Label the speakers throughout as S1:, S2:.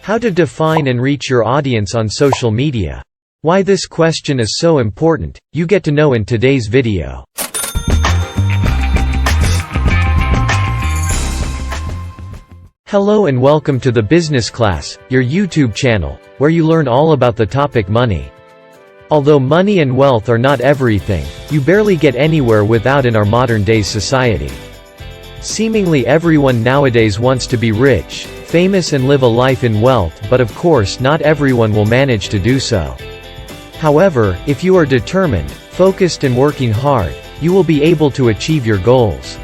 S1: How to define and reach your audience on social media. Why this question is so important, you get to know in today's video. Hello and welcome to the Business Class, your YouTube channel, where you learn all about the topic money. Although money and wealth are not everything, you barely get anywhere without in our modern-day society. Seemingly everyone nowadays wants to be rich, famous and live a life in wealth, but of course not everyone will manage to do so. However, if you are determined, focused and working hard, you will be able to achieve your goals.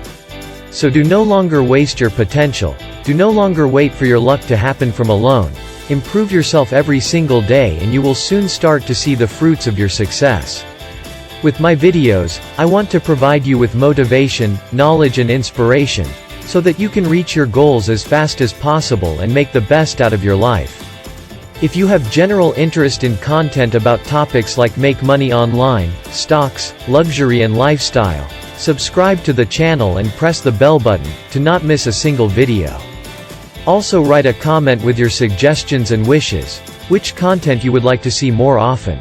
S1: So do no longer waste your potential. Do no longer wait for your luck to happen from alone. Improve yourself every single day and you will soon start to see the fruits of your success. With my videos, I want to provide you with motivation, knowledge and inspiration, so that you can reach your goals as fast as possible and make the best out of your life. If you have general interest in content about topics like make money online, stocks, luxury and lifestyle, subscribe to the channel and press the bell button, to not miss a single video. Also write a comment with your suggestions and wishes, which content you would like to see more often.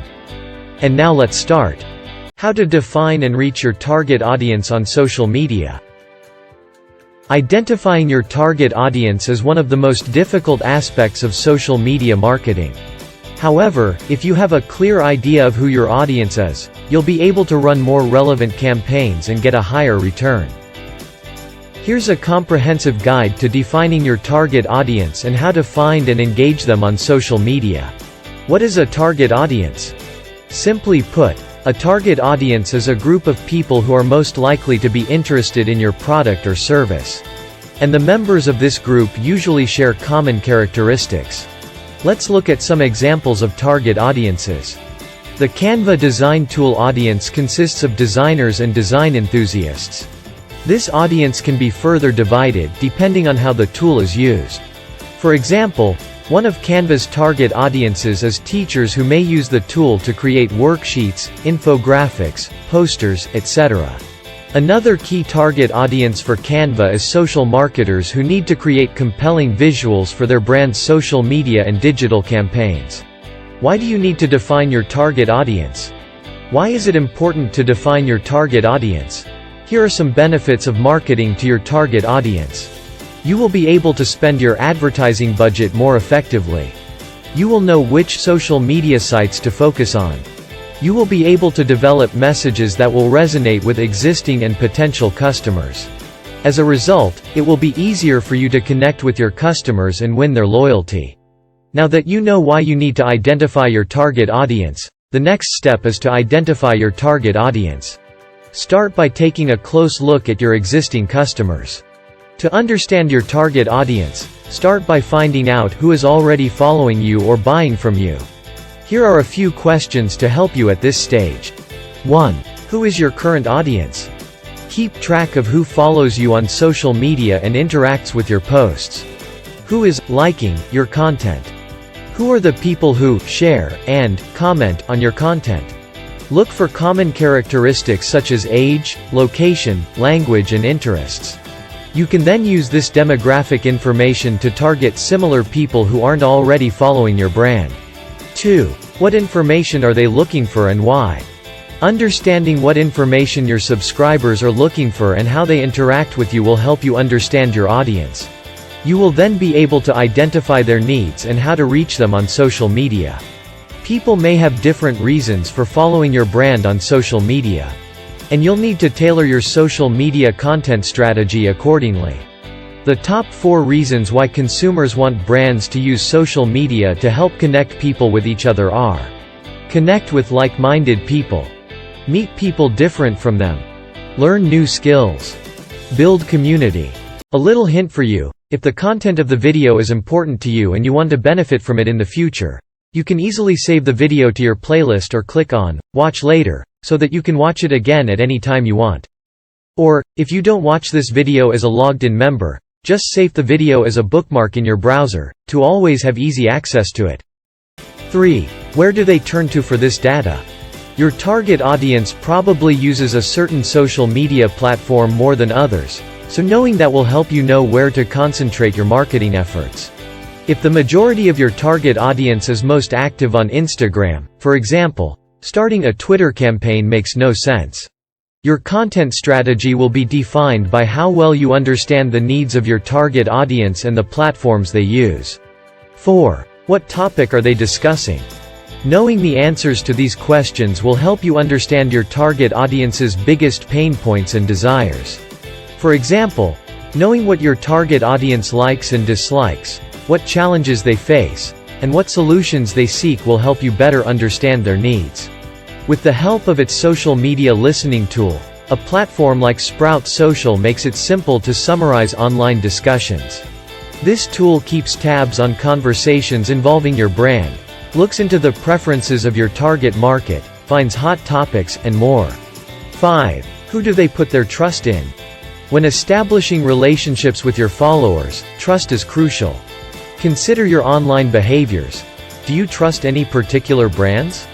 S1: And now let's start. How to define and reach your target audience on social media. Identifying your target audience is one of the most difficult aspects of social media marketing. However, if you have a clear idea of who your audience is, you'll be able to run more relevant campaigns and get a higher return. Here's a comprehensive guide to defining your target audience and how to find and engage them on social media. What is a target audience? Simply put, a target audience is a group of people who are most likely to be interested in your product or service. And the members of this group usually share common characteristics. Let's look at some examples of target audiences. The Canva design tool audience consists of designers and design enthusiasts. This audience can be further divided depending on how the tool is used. For example, one of Canva's target audiences is teachers who may use the tool to create worksheets, infographics, posters, etc. Another key target audience for Canva is social marketers who need to create compelling visuals for their brand's social media and digital campaigns. Why do you need to define your target audience? Why is it important to define your target audience? Here are some benefits of marketing to your target audience. You will be able to spend your advertising budget more effectively. You will know which social media sites to focus on. You will be able to develop messages that will resonate with existing and potential customers. As a result, it will be easier for you to connect with your customers and win their loyalty. Now that you know why you need to identify your target audience, the next step is to identify your target audience. Start by taking a close look at your existing customers. To understand your target audience, start by finding out who is already following you or buying from you. Here are a few questions to help you at this stage. 1. Who is your current audience? Keep track of who follows you on social media and interacts with your posts. Who is liking your content? Who are the people who share and comment on your content? Look for common characteristics such as age, location, language and interests. You can then use this demographic information to target similar people who aren't already following your brand. 2. What information are they looking for and why? Understanding what information your subscribers are looking for and how they interact with you will help you understand your audience. You will then be able to identify their needs and how to reach them on social media. People may have different reasons for following your brand on social media. And you'll need to tailor your social media content strategy accordingly. The top 4 reasons why consumers want brands to use social media to help connect people with each other are: connect with like-minded people, meet people different from them, learn new skills, build community. A little hint for you: if the content of the video is important to you and you want to benefit from it in the future, you can easily save the video to your playlist or click on Watch Later, so that you can watch it again at any time you want. Or, if you don't watch this video as a logged-in member, just save the video as a bookmark in your browser, to always have easy access to it. 3. Where do they turn to for this data? Your target audience probably uses a certain social media platform more than others, so knowing that will help you know where to concentrate your marketing efforts. If the majority of your target audience is most active on Instagram, for example, starting a Twitter campaign makes no sense. Your content strategy will be defined by how well you understand the needs of your target audience and the platforms they use. 4. What topic are they discussing? Knowing the answers to these questions will help you understand your target audience's biggest pain points and desires. For example, knowing what your target audience likes and dislikes, what challenges they face, and what solutions they seek will help you better understand their needs. With the help of its social media listening tool, a platform like Sprout Social makes it simple to summarize online discussions. This tool keeps tabs on conversations involving your brand, looks into the preferences of your target market, finds hot topics, and more. 5. Who do they put their trust in? When establishing relationships with your followers, trust is crucial. Consider your online behaviors. Do you trust any particular brands?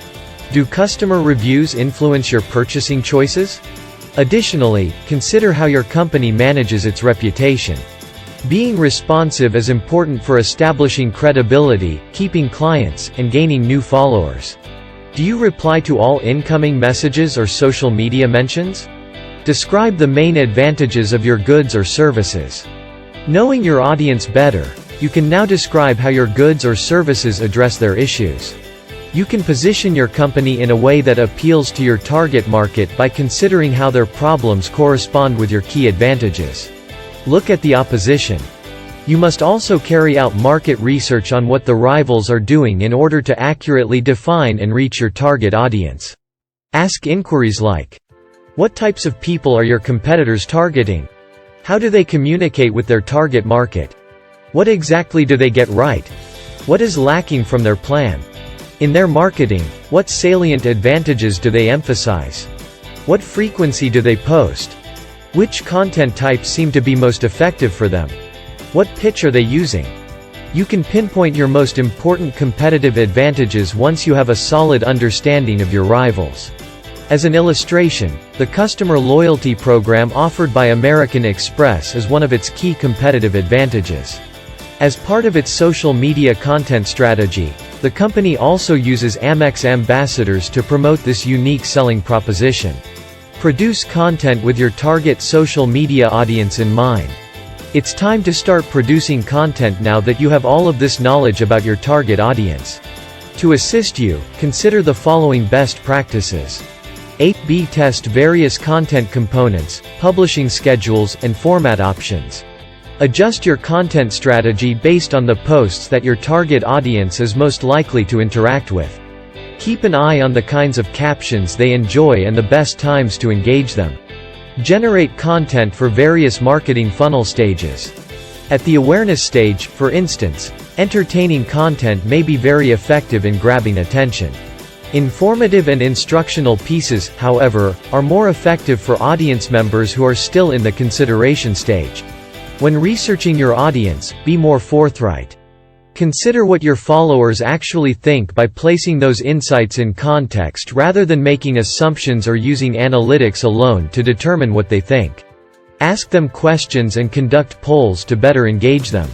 S1: Do customer reviews influence your purchasing choices? Additionally, consider how your company manages its reputation. Being responsive is important for establishing credibility, keeping clients, and gaining new followers. Do you reply to all incoming messages or social media mentions? Describe the main advantages of your goods or services. Knowing your audience better, you can now describe how your goods or services address their issues. You can position your company in a way that appeals to your target market by considering how their problems correspond with your key advantages. Look at the opposition. You must also carry out market research on what the rivals are doing in order to accurately define and reach your target audience. Ask inquiries like, what types of people are your competitors targeting? How do they communicate with their target market? What exactly do they get right? What is lacking from their plan? In their marketing, what salient advantages do they emphasize? What frequency do they post? Which content types seem to be most effective for them? What pitch are they using? You can pinpoint your most important competitive advantages once you have a solid understanding of your rivals. As an illustration, the customer loyalty program offered by American Express is one of its key competitive advantages. As part of its social media content strategy, the company also uses Amex ambassadors to promote this unique selling proposition. Produce content with your target social media audience in mind. It's time to start producing content now that you have all of this knowledge about your target audience. To assist you, consider the following best practices. 8. Test various content components, publishing schedules, and format options. Adjust your content strategy based on the posts that your target audience is most likely to interact with. Keep an eye on the kinds of captions they enjoy and the best times to engage them. Generate content for various marketing funnel stages. At the awareness stage, for instance, entertaining content may be very effective in grabbing attention. Informative and instructional pieces, however, are more effective for audience members who are still in the consideration stage. When researching your audience, be more forthright. Consider what your followers actually think by placing those insights in context rather than making assumptions or using analytics alone to determine what they think. Ask them questions and conduct polls to better engage them.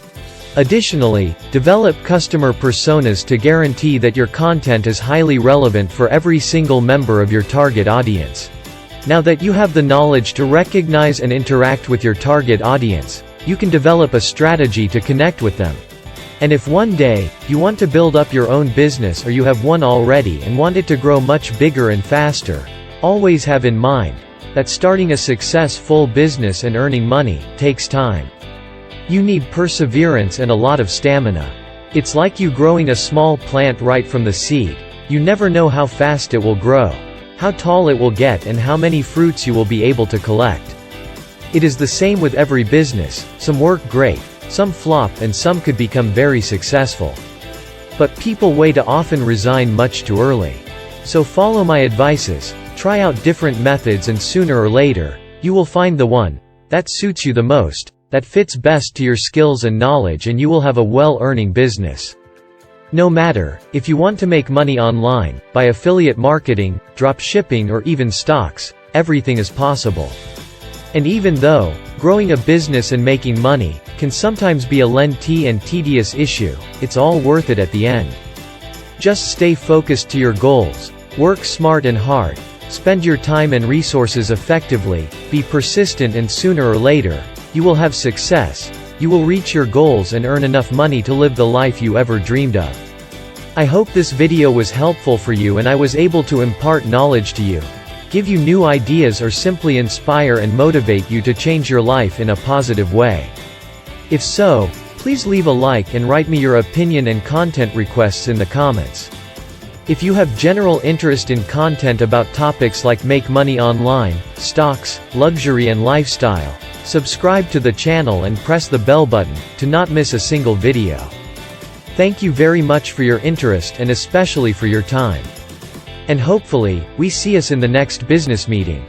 S1: Additionally, develop customer personas to guarantee that your content is highly relevant for every single member of your target audience. Now that you have the knowledge to recognize and interact with your target audience, you can develop a strategy to connect with them. And if one day, you want to build up your own business or you have one already and want it to grow much bigger and faster, always have in mind that starting a successful business and earning money takes time. You need perseverance and a lot of stamina. It's like you growing a small plant right from the seed. You never know how fast it will grow, how tall it will get, and how many fruits you will be able to collect. It is the same with every business. Some work great, some flop, and some could become very successful. But people way too often resign much too early. So follow my advices, try out different methods, and sooner or later, you will find the one that suits you the most, that fits best to your skills and knowledge, and you will have a well-earning business. No matter if you want to make money online, by affiliate marketing, drop shipping, or even stocks, everything is possible. And even though growing a business and making money can sometimes be a lengthy and tedious issue, it's all worth it at the end. Just stay focused to your goals, work smart and hard, spend your time and resources effectively, be persistent, and sooner or later, you will have success. You will reach your goals and earn enough money to live the life you ever dreamed of. I hope this video was helpful for you and I was able to impart knowledge to you, give you new ideas, or simply inspire and motivate you to change your life in a positive way. If so, please leave a like and write me your opinion and content requests in the comments. If you have general interest in content about topics like make money online, stocks, luxury and lifestyle, subscribe to the channel and press the bell button to not miss a single video. Thank you very much for your interest and especially for your time. And hopefully, we see us in the next business meeting.